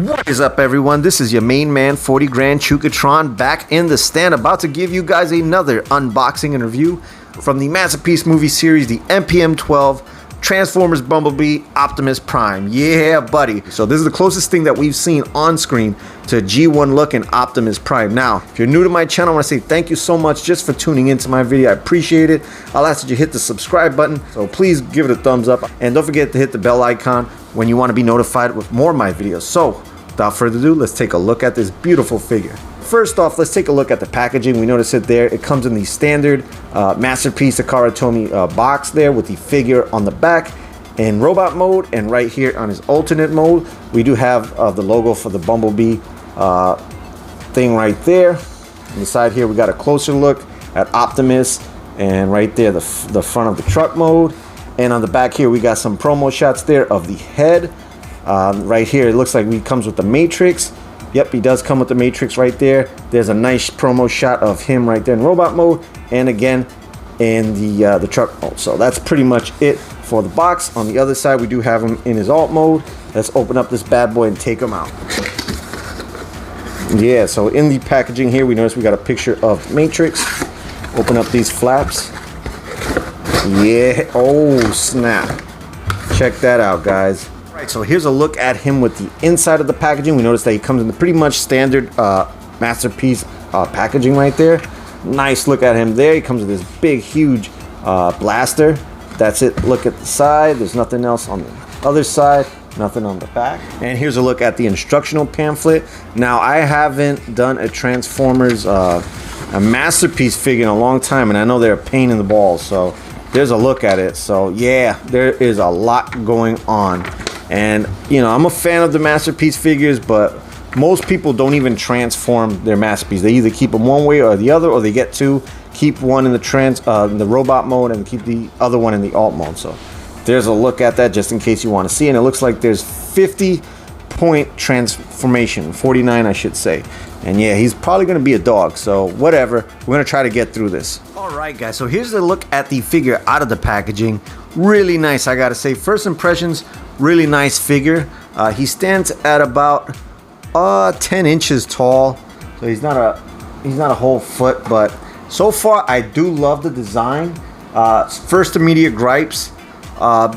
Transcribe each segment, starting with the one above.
What is up, everyone? This is your main man 40 Grand Chukatron back in the stand, about to give you guys another unboxing and review from the Masterpiece movie series, the MPM-12 Transformers Bumblebee Optimus Prime. Yeah, buddy. So this is the closest thing that we've seen on screen to G1 looking Optimus Prime. Now, if you're new to my channel, I want to say thank you so much just for tuning into my video. I appreciate it. I'll ask that you hit the subscribe button, so please give it a thumbs up. And don't forget to hit the bell icon when you want to be notified with more of my videos. So, without further ado, let's take a look at this beautiful figure. First off, let's take a look at the packaging. We notice it there. It comes in the standard Masterpiece Takara Tomy box there with the figure on the back in robot mode, and right here on his alternate mode, we do have the logo for the Bumblebee thing right there. On the side here, we got a closer look at Optimus, and right there, the front of the truck mode. And on the back here, we got some promo shots there of the head. Right here, it looks like he comes with the Matrix. Yep, he does come with the Matrix right there. There's a nice promo shot of him right there in robot mode, and again in the truck mode. So that's pretty much it for the box. On the other side, we do have him in his alt mode. Let's open up this bad boy and take him out. Yeah, so in the packaging here, we notice we got a picture of Matrix. Open up these flaps. Yeah, oh snap. Check that out, guys. So here's a look at him with the inside of the packaging. We notice that he comes in the pretty much standard Masterpiece packaging right there. Nice look at him there. He comes with this big, huge blaster. That's it. Look at the side. There's nothing else on the other side. Nothing on the back. And here's a look at the instructional pamphlet. Now, I haven't done a Transformers a Masterpiece figure in a long time, and I know they're a pain in the balls. So there's a look at it. So yeah, there is a lot going on. And, you know, I'm a fan of the Masterpiece figures, but most people don't even transform their Masterpiece. They either keep them one way or the other, or they get two, keep one in the robot mode and keep the other one in the alt mode. So there's a look at that just in case you want to see. And it looks like there's 50-point transformation, 49 I should say. And yeah, he's probably going to be a dog, so whatever. We're going to try to get through this. Alright guys, so here's a look at the figure out of the packaging. Really nice, I gotta say. First impressions, really nice figure. He stands at about 10 inches tall, so he's not a whole foot, but so far I do love the design. First immediate gripes,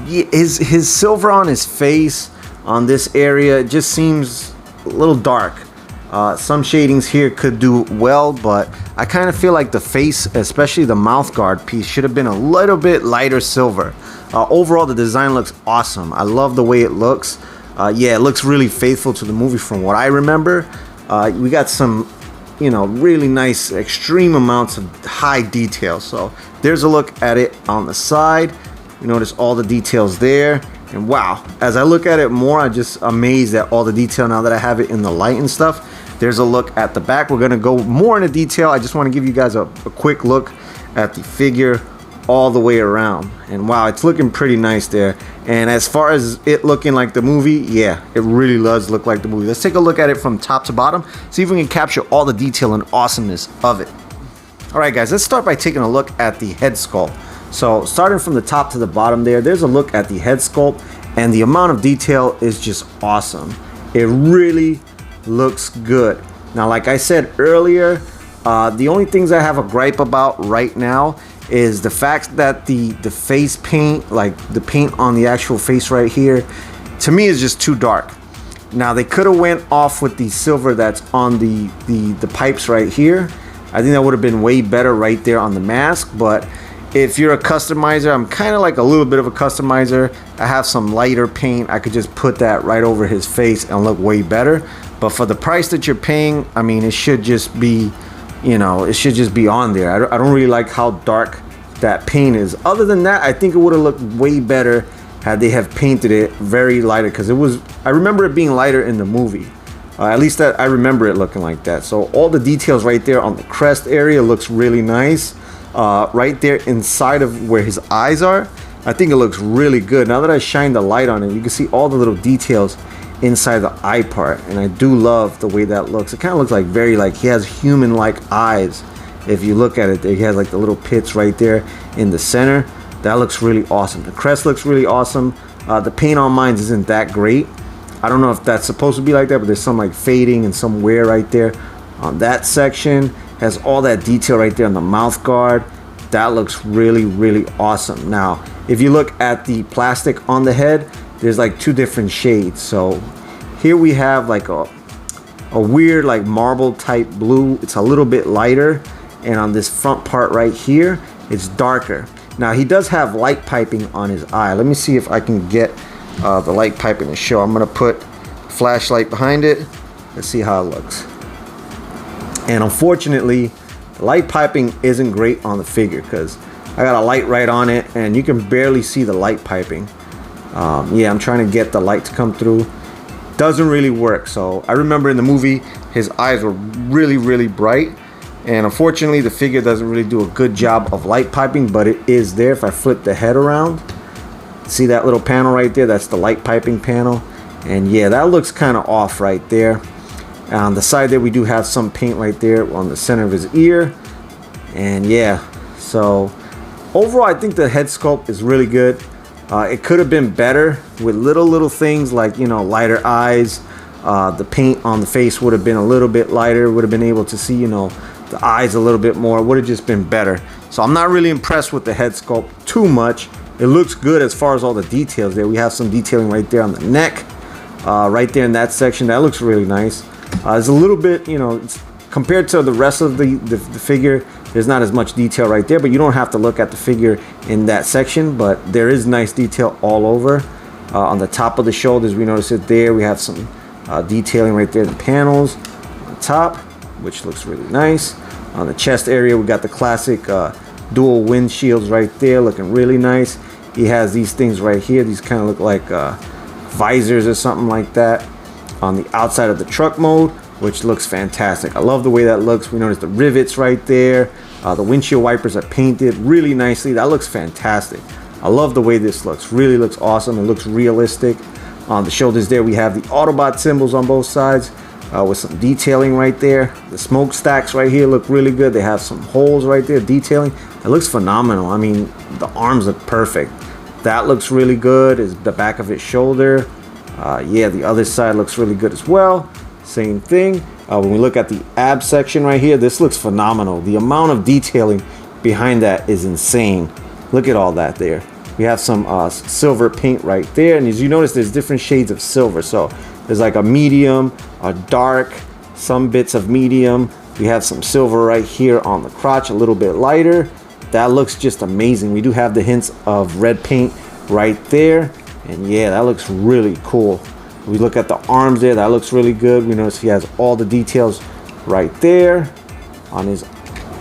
his silver on his face on this area, it just seems a little dark. Some shadings here could do well, but I kind of feel like the face, especially the mouth guard piece, should have been a little bit lighter silver. Overall, the design looks awesome. I love the way it looks. Yeah, it looks really faithful to the movie from what I remember. We got some, you know, really nice extreme amounts of high detail. So there's a look at it on the side. You notice all the details there. And wow, as I look at it more, I'm just amazed at all the detail now that I have it in the light and stuff. There's a look at the back. We're gonna go more into detail. I just want to give you guys a quick look at the figure all the way around. And wow, it's looking pretty nice there. And as far as it looking like the movie, yeah, it really does look like the movie. Let's take a look at it from top to bottom, see if we can capture all the detail and awesomeness of it. Alright guys, let's start by taking a look at the head sculpt. So starting from the top to the bottom there's a look at the head sculpt, and the amount of detail is just awesome. It really looks good. Now, like I said earlier, the only things I have a gripe about right now is the fact that the face paint, like the paint on the actual face right here, to me is just too dark. Now, they could have went off with the silver that's on the pipes right here. I think that would have been way better right there on the mask. But if you're a customizer, I'm kind of like a little bit of a customizer. I have some lighter paint. I could just put that right over his face and look way better. But for the price that you're paying, I mean, it should just be, you know, it should just be on there. I don't really like how dark that paint is. Other than that, I think it would have looked way better had they have painted it very lighter, because it was, I remember it being lighter in the movie. At least that I remember it looking like that. So all the details right there on the crest area looks really nice. Right there inside of where his eyes are, I think it looks really good. Now that I shine the light on it, you can see all the little details inside the eye part, and I do love the way that looks. It kind of looks like very, like he has human-like eyes. If you look at it, he has like the little pits right there in the center. That looks really awesome. The crest looks really awesome. The paint on mine isn't that great. I don't know if that's supposed to be like that, but there's some like fading and some wear right there on that section. Has all that detail right there on the mouth guard. That looks really, really awesome. Now, if you look at the plastic on the head, there's like two different shades. So here we have like a weird like marble type blue. It's a little bit lighter, and on this front part right here, it's darker. Now he does have light piping on his eye. Let me see if I can get the light piping to show. I'm gonna put flashlight behind it. Let's see how it looks. And unfortunately, the light piping isn't great on the figure because I got a light right on it and you can barely see the light piping. Yeah, I'm trying to get the light to come through. Doesn't really work. So I remember in the movie his eyes were really, really bright, and unfortunately the figure doesn't really do a good job of light piping, but it is there. If I flip the head around, see that little panel right there? That's the light piping panel. And yeah, that looks kind of off right there. On the side there, we do have some paint right there on the center of his ear. And yeah, so overall I think the head sculpt is really good. It could have been better with little things like, you know, lighter eyes. The paint on the face would have been a little bit lighter, would have been able to see, you know, the eyes a little bit more. Would have just been better. So I'm not really impressed with the head sculpt too much. It looks good as far as all the details there. We have some detailing right there on the neck, right there in that section. That looks really nice. It's a little bit, you know, compared to the rest of the figure, there's not as much detail right there, but you don't have to look at the figure in that section. But there is nice detail all over. On the top of the shoulders, we notice it there. We have some detailing right there, the panels on the top, which looks really nice. On the chest area, we got the classic dual windshields right there, looking really nice. He has these things right here. These kind of look like visors or something like that on the outside of the truck mode, which looks fantastic. I love the way that looks. We notice the rivets right there. The windshield wipers are painted really nicely. That looks fantastic. I love the way this looks. Really looks awesome. It looks realistic. On the shoulders there, we have the Autobot symbols on both sides with some detailing right there. The smokestacks right here look really good. They have some holes right there, detailing. It looks phenomenal. I mean, the arms look perfect. That looks really good. Is the back of his shoulder. Yeah, the other side looks really good as well. Same thing. When we look at the ab section right here, this looks phenomenal. The amount of detailing behind that is insane. Look at all that there. We have some silver paint right there, and as you notice, there's different shades of silver. So there's like a medium, a dark, some bits of medium. We have some silver right here on the crotch, a little bit lighter. That looks just amazing. We do have the hints of red paint right there, and yeah, that looks really cool. We look at the arms there, that looks really good. We notice he has all the details right there on his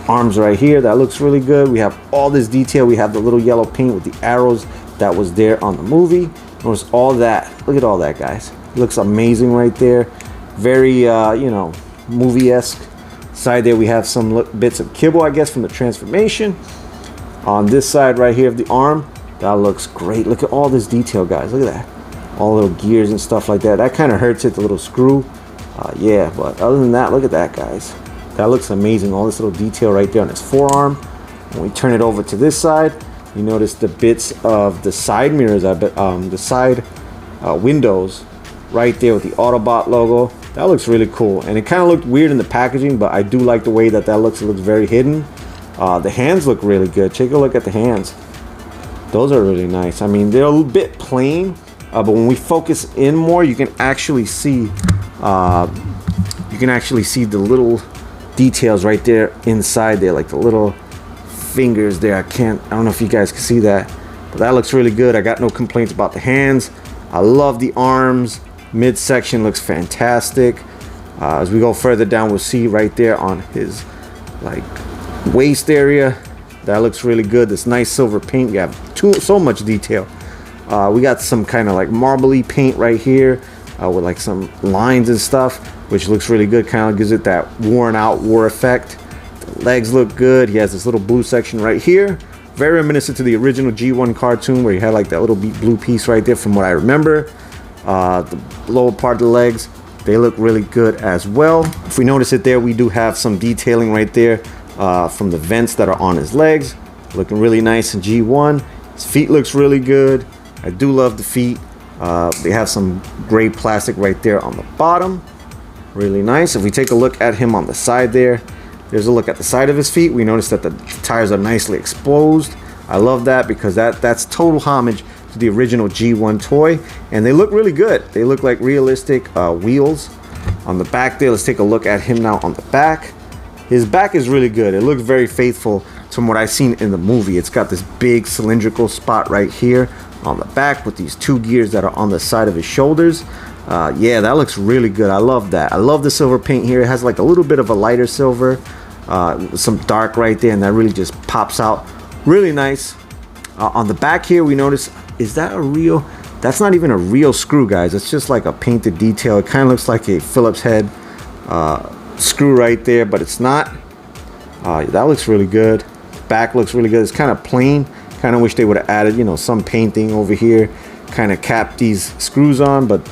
arms right here. That looks really good. We have all this detail. We have the little yellow paint with the arrows that was there on the movie. Notice all that. Look at all that, guys. It looks amazing right there. Very you know, movie-esque. Side there we have some bits of kibble, I guess, from the transformation. On this side right here of the arm, that looks great. Look at all this detail, guys. Look at that. All little gears and stuff like that. That kind of hurts it, the little screw. Yeah, but other than that, look at that, guys. That looks amazing. All this little detail right there on his forearm. When we turn it over to this side, you notice the bits of the side mirrors, the side windows right there with the Autobot logo. That looks really cool. And it kind of looked weird in the packaging, but I do like the way that looks. It looks very hidden. The hands look really good. Take a look at the hands. Those are really nice. I mean, they're a little bit plain, but when we focus in more, you can actually see the little details right there inside there, like the little fingers there. I don't know if you guys can see that, but that looks really good. I got no complaints about the hands. I love the arms. Midsection looks fantastic. As we go further down, we'll see right there on his like waist area, that looks really good. This nice silver paint. You have so much detail. We got some kind of like marbly paint right here with like some lines and stuff, which looks really good. Kind of gives it that worn out war effect. The legs look good. He has this little blue section right here, very reminiscent to the original G1 cartoon where he had like that little blue piece right there from what I remember. The lower part of the legs, they look really good as well. If we notice it there, we do have some detailing right there from the vents that are on his legs, looking really nice in G1. His feet looks really good. I do love the feet. They have some gray plastic right there on the bottom. Really nice. If we take a look at him on the side there, there's a look at the side of his feet. We notice that the tires are nicely exposed. I love that because that's total homage to the original G1 toy, and they look really good. They look like realistic wheels on the back there. Let's take a look at him now on the back. His back is really good. It looks very faithful from what I've seen in the movie. It's got this big cylindrical spot right here on the back with these 2 gears that are on the side of his shoulders. Yeah, that looks really good. I love that. I love the silver paint here. It has like a little bit of a lighter silver, some dark right there, and that really just pops out really nice. On the back here, we notice, is that a real? That's not even a real screw, guys. It's just like a painted detail. It kind of looks like a Phillips head screw right there, but it's not. That looks really good. Back looks really good. It's kind of plain. Kind of wish they would have added, you know, some painting over here, kind of cap these screws on. But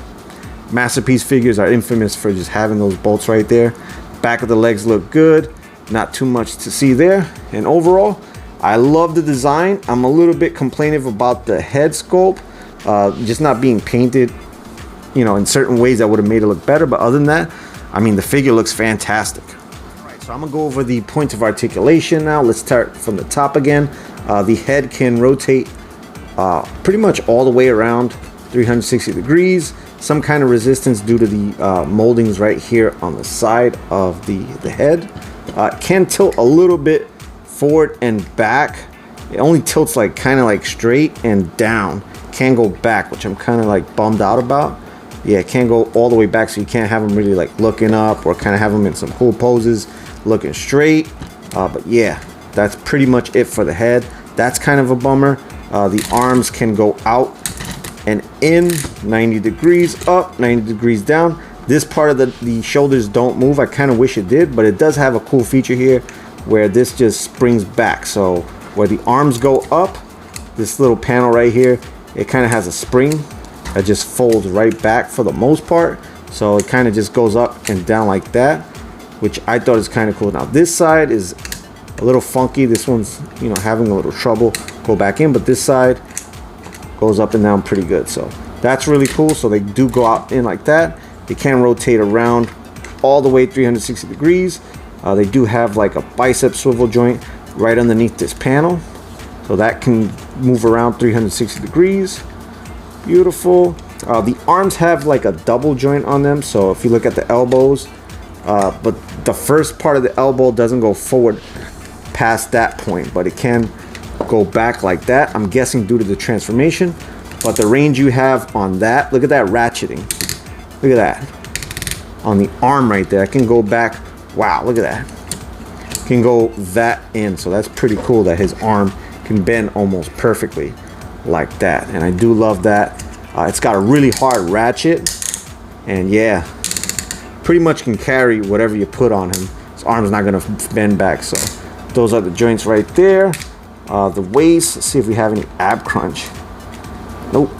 Masterpiece figures are infamous for just having those bolts right there. Back of the legs look good. Not too much to see there. And overall, I love the design. I'm a little bit complaintive about the head sculpt, just not being painted, you know, in certain ways that would have made it look better. But other than that, I mean, the figure looks fantastic. All right, so I'm gonna go over the points of articulation now. Let's start from the top again. The head can rotate pretty much all the way around 360 degrees. Some kind of resistance due to the moldings right here on the side of the head. Can tilt a little bit forward and back. It only tilts like kind of like straight and down. Can go back, which I'm kind of like bummed out about. Yeah, it can't go all the way back, so you can't have them really like looking up, or kind of have them in some cool poses looking straight. But yeah, that's pretty much it for the head. That's kind of a bummer. The arms can go out and in, 90 degrees up, 90 degrees down. This part of the shoulders don't move. I kind of wish it did, but it does have a cool feature here where this just springs back. So where the arms go up, this little panel right here, it kind of has a spring that just folds right back for the most part. So it kind of just goes up and down like that, which I thought is kind of cool. Now this side is a little funky. This one's, you know, having a little trouble go back in, but this side goes up and down pretty good. So that's really cool. So they do go out in like that. They can rotate around all the way 360 degrees. They do have like a bicep swivel joint right underneath this panel, so that can move around 360 degrees. Beautiful. The arms have like a double joint on them, so if you look at the elbows, but the first part of the elbow doesn't go forward past that point, but it can go back like that. I'm guessing due to the transformation, but the range you have on that, look at that ratcheting. Look at that on the arm right there. I can go back. Wow, look at that. Can go that in, so that's pretty cool that his arm can bend almost perfectly like that, and I do love that. It's got a really hard ratchet, and yeah, pretty much can carry whatever you put on him. His arm's not gonna bend back. So those are the joints right there. The waist, let's see if we have any ab crunch. Nope.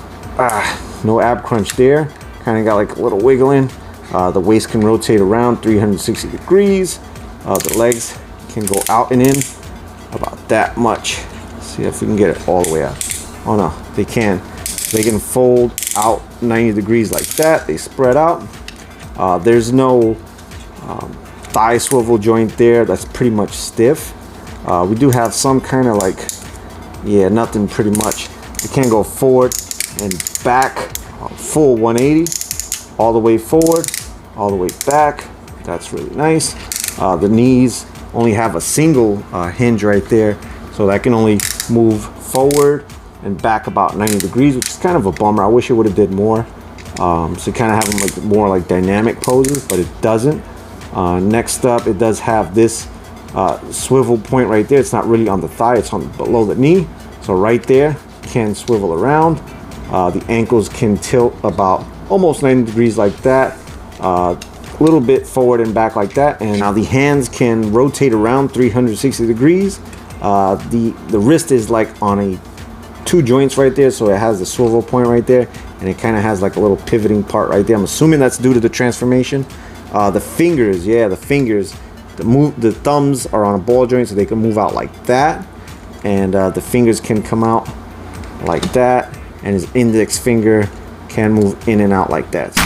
No ab crunch there. Kind of got like a little wiggle in. The waist can rotate around 360 degrees. The legs can go out and in about that much. Let's see if we can get it all the way out. Oh no, they can. They can fold out 90 degrees like that. They spread out. There's no thigh swivel joint there. That's pretty much stiff. We do have some kind of like, yeah, nothing pretty much. We can go forward and back, full 180, all the way forward, all the way back. That's really nice. The knees only have a single hinge right there, so that can only move forward and back about 90 degrees, which is kind of a bummer. I wish it would have did more. So kind of have them like more like dynamic poses, but it doesn't. Next up, it does have this swivel point right there. It's not really on the thigh, it's on below the knee. So right there, can swivel around. The ankles can tilt about almost 90 degrees like that. A little bit forward and back like that. And now the hands can rotate around 360 degrees. The wrist is like on a two joints right there, so it has the swivel point right there, and it kind of has like a little pivoting part right there. I'm assuming that's due to the transformation. The fingers, yeah, the fingers, the thumbs are on a ball joint, so they can move out like that, and the fingers can come out like that, and his index finger can move in and out like that.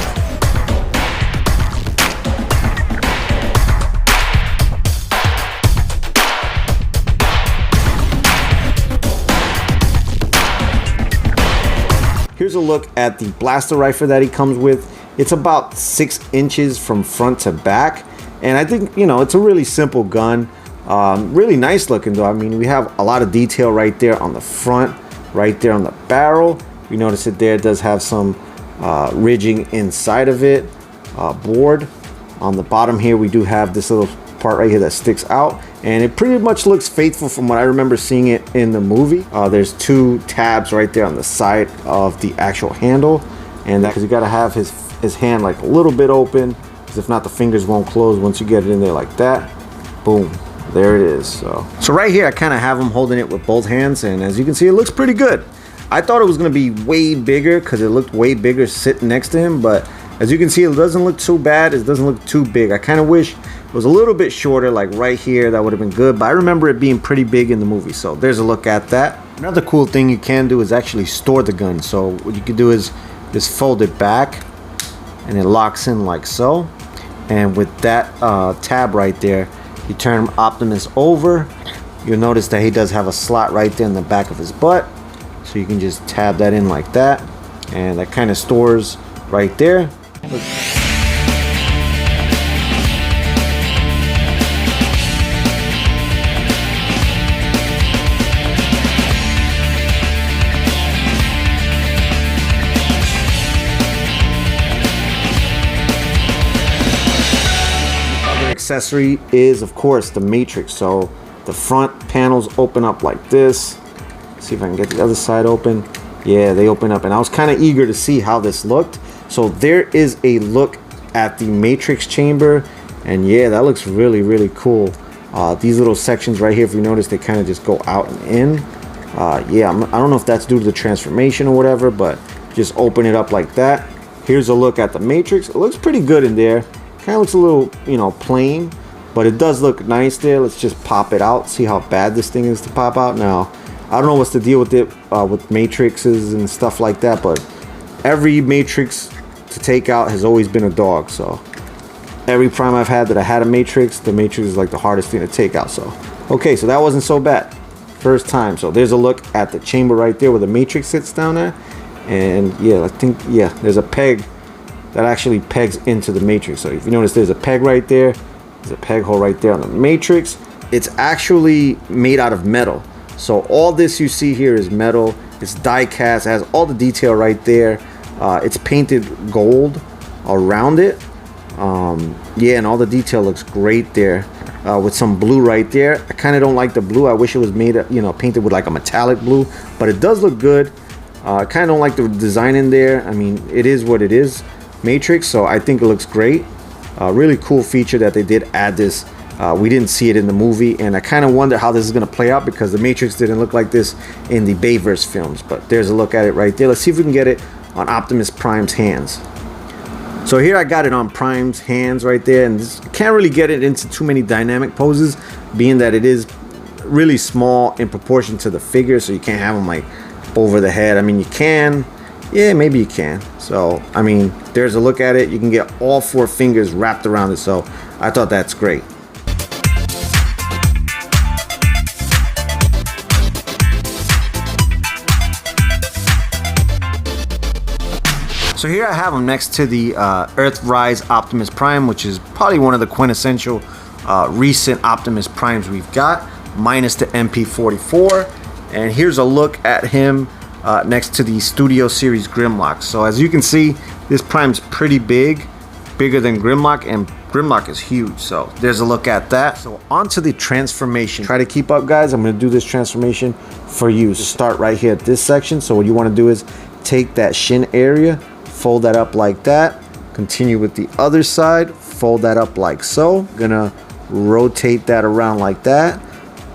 Here's a look at the blaster rifle that he comes with. It's about 6 inches from front to back, and I think, you know, it's a really simple gun. Really nice looking though. I mean, we have a lot of detail right there on the front, right there on the barrel. You notice it there. It does have some ridging inside of it, board. On the bottom here, we do have this little part right here that sticks out, and it pretty much looks faithful from what I remember seeing it in the movie. There's 2 tabs right there on the side of the actual handle, and that because you got to have his hand like a little bit open, because if not, the fingers won't close once you get it in there like that. Boom, there it is. So right here I kind of have him holding it with both hands, and as you can see, it looks pretty good. I thought it was going to be way bigger because it looked way bigger sitting next to him, but as you can see, it doesn't look too bad. It doesn't look too big. I kind of wish it was a little bit shorter, like right here. That would have been good, but I remember it being pretty big in the movie, so there's a look at that. Another cool thing you can do is actually store the gun. So what you can do is just fold it back, and it locks in like so. And with that tab right there, you turn Optimus over. You'll notice that he does have a slot right there in the back of his butt, so you can just tab that in like that, and that kind of stores right there. Accessory is, of course, the matrix. So the front panels open up like this. See if I can get the other side open. Yeah, they open up, and I was kind of eager to see how this looked. So there is a look at the matrix chamber, and yeah, that looks really, really cool. These little sections right here, if you notice, they kind of just go out and in. Yeah, I don't know if that's due to the transformation or whatever, but just open it up like that. Here's a look at the matrix. It looks pretty good in there. Kind of looks a little, you know, plain, but it does look nice there. Let's just pop it out, see how bad this thing is to pop out. Now, I don't know what's the deal with it, with matrices and stuff like that, but every matrix to take out has always been a dog. So every prime I've had that I had a matrix, the matrix is like the hardest thing to take out. So, okay, so that wasn't so bad. First time. So there's a look at the chamber right there where the matrix sits down there. And yeah, I think, yeah, there's a peg that actually pegs into the matrix. So if you notice, there's a peg right there, there's a peg hole right there on the matrix. It's actually made out of metal. So all this you see here is metal. It's die cast, it has all the detail right there. It's painted gold around it. Yeah, and all the detail looks great there, with some blue right there. I kind of don't like the blue. I wish it was made, you know, painted with like a metallic blue, but it does look good. I kind of don't like the design in there. I mean, it is what it is, matrix, so I think it looks great. Really cool feature that they did add this. We didn't see it in the movie, and I kind of wonder how this is going to play out because the matrix didn't look like this in the Bayverse films. But there's a look at it right there. Let's see if we can get it on Optimus Prime's hands. So here I got it on Prime's hands right there, and this, can't really get it into too many dynamic poses, being that it is really small in proportion to the figure, so you can't have them like over the head. I mean, you can. Yeah, maybe you can. So, I mean, there's a look at it. You can get all 4 fingers wrapped around it. So, I thought that's great. So here I have him next to the Earthrise Optimus Prime, which is probably one of the quintessential recent Optimus Primes we've got, minus the MP-44. And here's a look at him next to the Studio Series Grimlock. So as you can see, this Prime's pretty big, bigger than Grimlock, and Grimlock is huge. So there's a look at that. So onto the transformation. Try to keep up, guys. I'm going to do this transformation for you. So start right here at this section. So what you want to do is take that shin area, fold that up like that, continue with the other side, fold that up like so. Gonna rotate that around like that.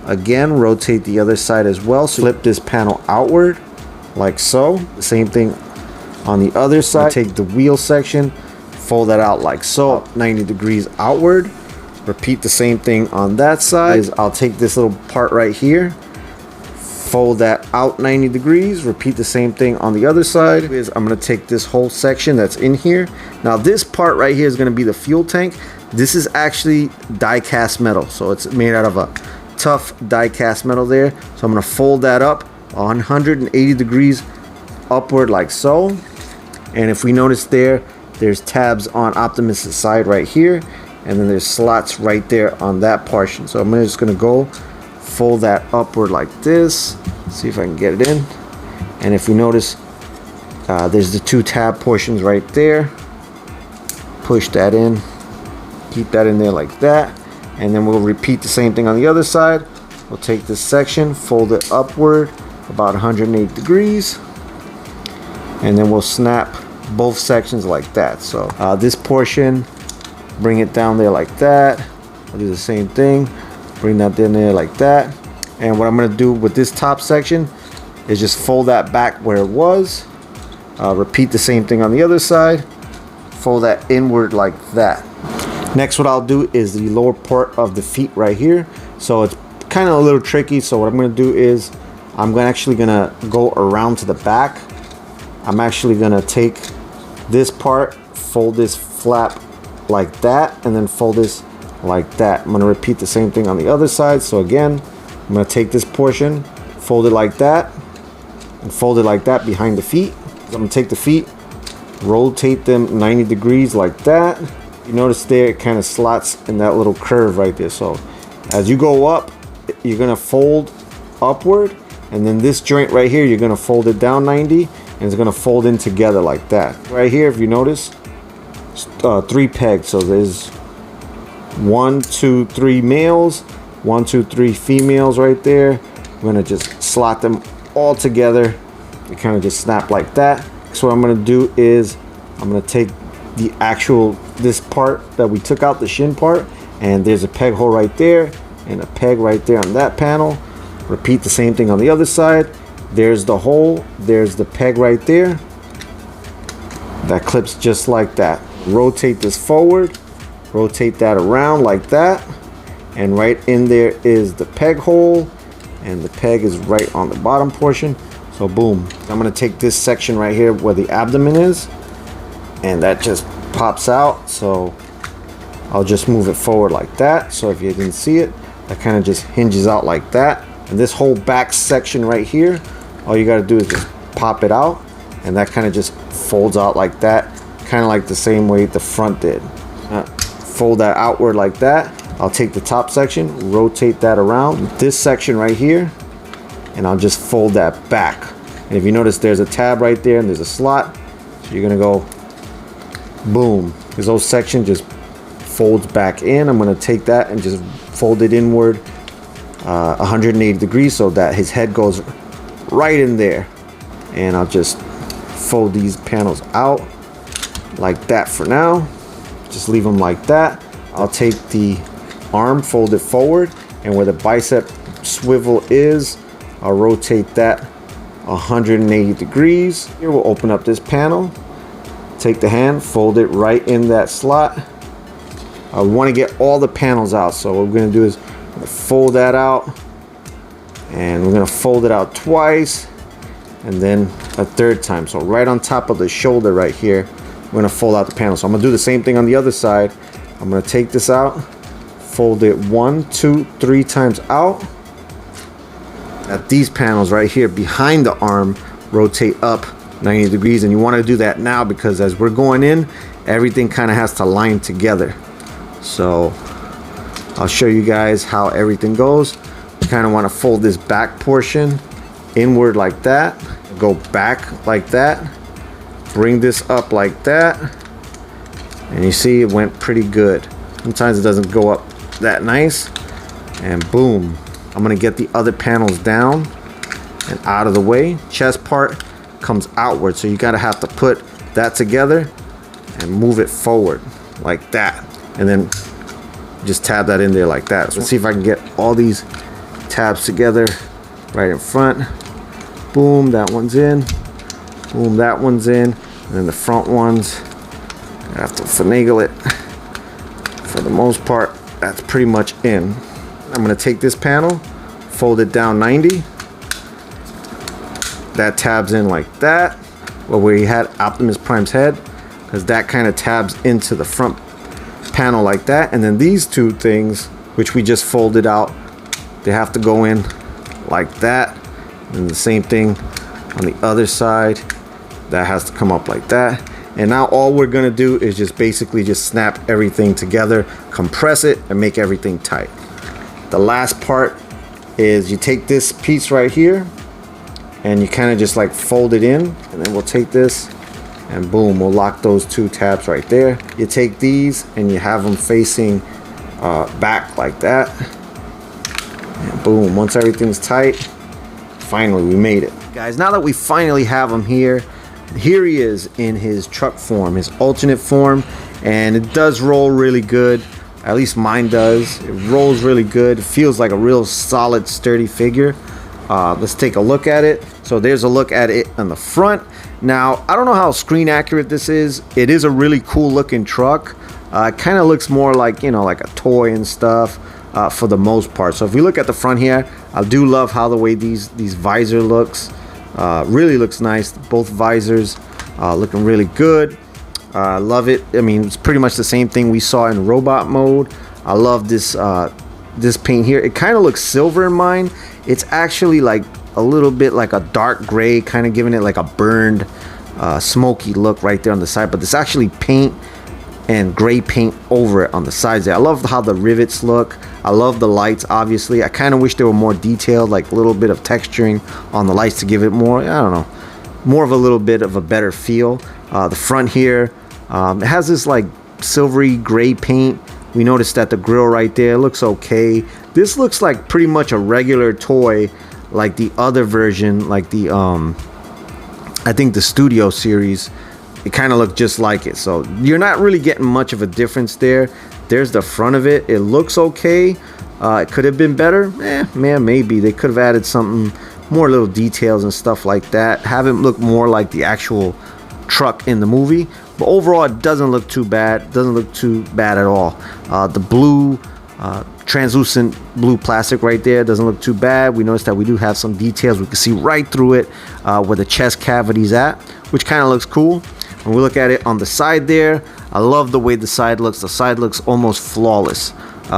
Again, rotate the other side as well. So flip this panel outward like so. The same thing on the other side. Take the wheel section, fold that out like so, 90 degrees outward. Repeat the same thing on that side. I'll take this little part right here, fold that out 90 degrees, repeat the same thing on the other side. I'm going to take this whole section that's in here. Now this part right here is going to be the fuel tank. This is actually die cast metal, so it's made out of a tough die cast metal there. So I'm going to fold that up 180 degrees upward like so. And if we notice there's tabs on Optimus's side right here, and then there's slots right there on that portion. So I'm just going to go fold that upward like this. See if I can get it in. And if you notice, there's the 2 tab portions right there. Push that in, keep that in there like that, and then we'll repeat the same thing on the other side. We'll take this section, fold it upward about 180 degrees, and then we'll snap both sections like that. So this portion, bring it down there like that. I'll do the same thing, bring that in there like that. And what I'm going to do with this top section is just fold that back where it was. Repeat the same thing on the other side, fold that inward like that. Next, what I'll do is the lower part of the feet right here. So it's kind of a little tricky. So what I'm going to do is I'm actually going to go around to the back. I'm actually going to take this part, fold this flap like that, and then fold this like that. I'm going to repeat the same thing on the other side. So again, I'm going to take this portion, fold it like that, and fold it like that behind the feet. So I'm going to take the feet, rotate them 90 degrees like that. You notice there it kind of slots in that little curve right there. So as you go up, you're going to fold upward, and then this joint right here, you're going to fold it down 90, and it's going to fold in together like that. Right here, if you notice, 3 pegs. So there's 1, 2, 3 males, 1, 2, 3 females right there. We're going to just slot them all together. They kind of just snap like that. So what I'm going to do is I'm going to take the actual, this part that we took out, the shin part, and there's a peg hole right there and a peg right there on that panel. Repeat the same thing on the other side. There's the hole, there's the peg right there. That clips just like that. Rotate this forward, rotate that around like that, and right in there is the peg hole, and the peg is right on the bottom portion. So boom, I'm going to take this section right here where the abdomen is, and that just pops out. So I'll just move it forward like that. So if you didn't see it, that kind of just hinges out like that. And this whole back section right here, all you got to do is just pop it out, and that kind of just folds out like that, kind of like the same way the front did. Fold that outward like that. I'll take the top section, rotate that around this section right here, and I'll just fold that back. And if you notice, there's a tab right there and there's a slot, so you're gonna go boom. This whole section just folds back in. I'm gonna take that and just fold it inward 180 degrees so that his head goes right in there. And I'll just fold these panels out like that for now. Just leave them like that. I'll take the arm, fold it forward, and where the bicep swivel is, I'll rotate that 180 degrees. Here we'll open up this panel, take the hand, fold it right in that slot. I want to get all the panels out, so what we're going to do is fold that out, and we're going to fold it out twice, and then a third time. So right on top of the shoulder right here, we're going to fold out the panel. So I'm going to do the same thing on the other side. I'm going to take this out, fold it 1, 2, 3 times out. At these panels right here behind the arm, rotate up 90 degrees, and you want to do that now because as we're going in, everything kind of has to line together. So I'll show you guys how everything goes. You kind of want to fold this back portion inward like that, go back like that, bring this up like that, and you see it went pretty good. Sometimes it doesn't go up that nice, and boom. I'm gonna get the other panels down and out of the way. Chest part comes outward, so you gotta have to put that together and move it forward like that, and then just tab that in there like that. So let's see if I can get all these tabs together right in front. Boom, that one's in. Boom, that one's in. And then the front ones, I have to finagle it. For the most part, that's pretty much in. I'm gonna take this panel, fold it down 90, that tabs in like that, where we had Optimus Prime's head, because that kind of tabs into the front panel like that. And then these two things, which we just folded out, they have to go in like that. And the same thing on the other side, that has to come up like that. And now all we're gonna do is just basically just snap everything together, compress it, and make everything tight. The last part is you take this piece right here and you kind of just like fold it in, and then we'll take this and boom, we'll lock those two tabs right there. You take these and you have them facing back like that, and boom, once everything's tight, finally we made it. Guys, now that we finally have him here he is in his truck form, his alternate form, and it does roll really good. At least mine does. It rolls really good. It feels like a real solid, sturdy figure. Let's take a look at it. So there's a look at it on the front. Now, I don't know how screen accurate this is. It is a really cool looking truck. It kind of looks more like, you know, like a toy and stuff for the most part. So if we look at the front here, I do love how the way these visor looks. Really looks nice. Both visors looking really good. I love it. I mean, it's pretty much the same thing we saw in robot mode. I love this this paint here. It kind of looks silver in mine. It's actually like a little bit like a dark gray, kind of giving it like a burned smoky look right there on the side, but it's actually paint and gray paint over it on the sides there. I love how the rivets look. I love the lights, obviously. I kind of wish they were more detailed, like a little bit of texturing on the lights to give it more, I don't know, more of a little bit of a better feel. The front here, it has this like silvery gray paint. We noticed that the grill right there looks okay. This looks like pretty much a regular toy, like the other version, like the I think the Studio series. It kind of looked just like it, so you're not really getting much of a difference there. There's the front of it. It looks okay. It could have been better. Man, maybe they could have added something more, little details and stuff like that, have it look more like the actual truck in the movie. But overall, it doesn't look too bad. Doesn't look too bad at all. The blue translucent blue plastic right there doesn't look too bad. We noticed that we do have some details. We can see right through it where the chest cavity's at, which kind of looks cool. When we look at it on the side there, I love the way the side looks. The side looks almost flawless.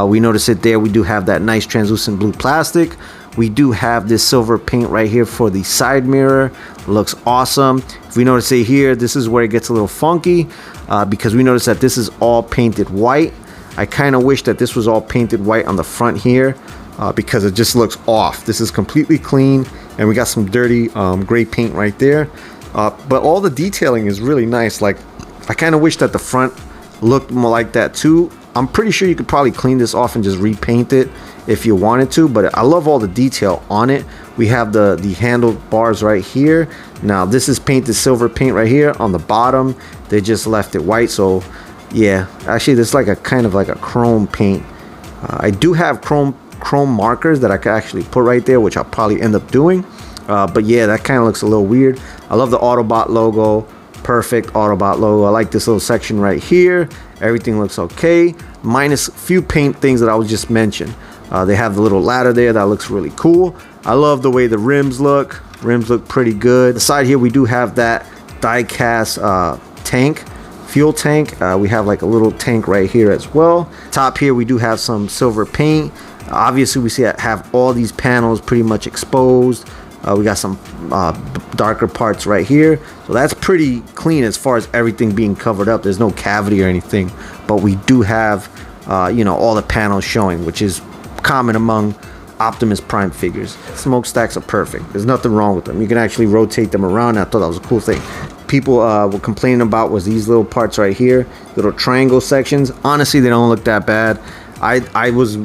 We notice it there. We do have that nice translucent blue plastic. We do have this silver paint right here for the side mirror. Looks awesome. If we notice it here, this is where it gets a little funky because we notice that this is all painted white. I kind of wish that this was all painted white on the front here because it just looks off. This is completely clean, and we got some dirty gray paint right there. But all the detailing is really nice. Like, I kind of wish that the front looked more like that too. I'm pretty sure you could probably clean this off and just repaint it if you wanted to, but I love all the detail on it. We have the handle bars right here. Now this is painted silver paint right here. On the bottom they just left it white. So yeah, actually this is like a kind of like a chrome paint. I do have chrome markers that I could actually put right there, which I'll probably end up doing. But yeah, that kind of looks a little weird. I love the Autobot logo. Perfect Autobot logo. I like this little section right here. Everything looks okay, minus a few paint things that I was just mentioned. They have the little ladder there that looks really cool. I love the way the rims look. Rims look pretty good. The side here we do have that die-cast tank, fuel tank. We have like a little tank right here as well. Top here we do have some silver paint. Obviously we see have all these panels pretty much exposed. We got some darker parts right here, so that's pretty clean as far as everything being covered up. There's no cavity or anything, but we do have you know, all the panels showing, which is common among Optimus Prime figures. Smokestacks are perfect. There's nothing wrong with them. You can actually rotate them around. I thought that was a cool thing. People were complaining about was these little parts right here, little triangle sections. Honestly, they don't look that bad. I was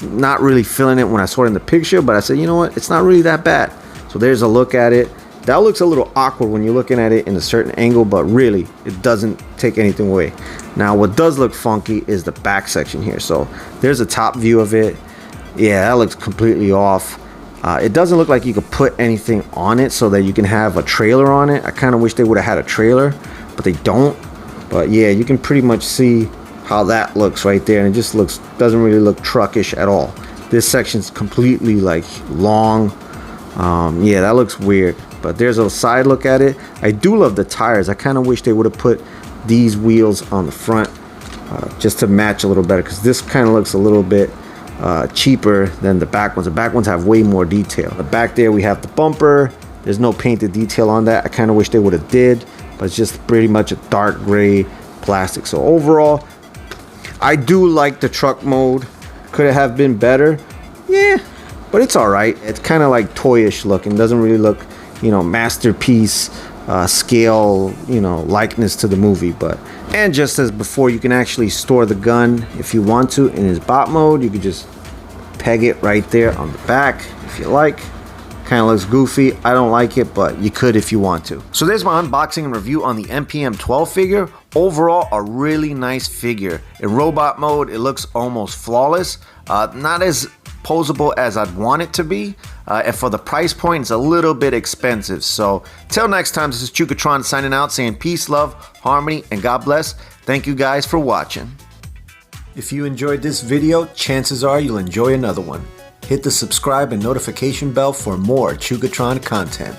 not really feeling it when I saw it in the picture, but I said, you know what, it's not really that bad. So there's a look at it. That looks a little awkward when you're looking at it in a certain angle, but really it doesn't take anything away. Now what does look funky is the back section here. So there's a top view of it. Yeah, that looks completely off. It doesn't look like you could put anything on it so that you can have a trailer on it. I kind of wish they would have had a trailer, but they don't. But yeah, you can pretty much see how that looks right there, and it just doesn't really look truckish at all. This section's completely like long. Yeah, that looks weird. But there's a side look at it. I do love the tires. I kind of wish they would have put these wheels on the front just to match a little better, because this kind of looks a little bit cheaper than the back ones. The back ones have way more detail. The back there we have the bumper. There's no painted detail on that. I kind of wish they would have did, but it's just pretty much a dark gray plastic. So overall, I do like the truck mode. Could it have been better? Yeah, but it's all right. It's kind of like toyish looking. Doesn't really look, you know, masterpiece scale, you know, likeness to the movie. But and just as before, you can actually store the gun if you want to in his bot mode. You could just peg it right there on the back if you like. Kind of looks goofy. I don't like it, but you could if you want to. So there's my unboxing and review on the MPM-12 figure. Overall, a really nice figure. In robot mode, it looks almost flawless. Not as posable as I'd want it to be. And for the price point, it's a little bit expensive. So till next time, this is Chukatron signing out, saying peace, love, harmony, and God bless. Thank you guys for watching. If you enjoyed this video, chances are you'll enjoy another one. Hit the subscribe and notification bell for more Chukatron content.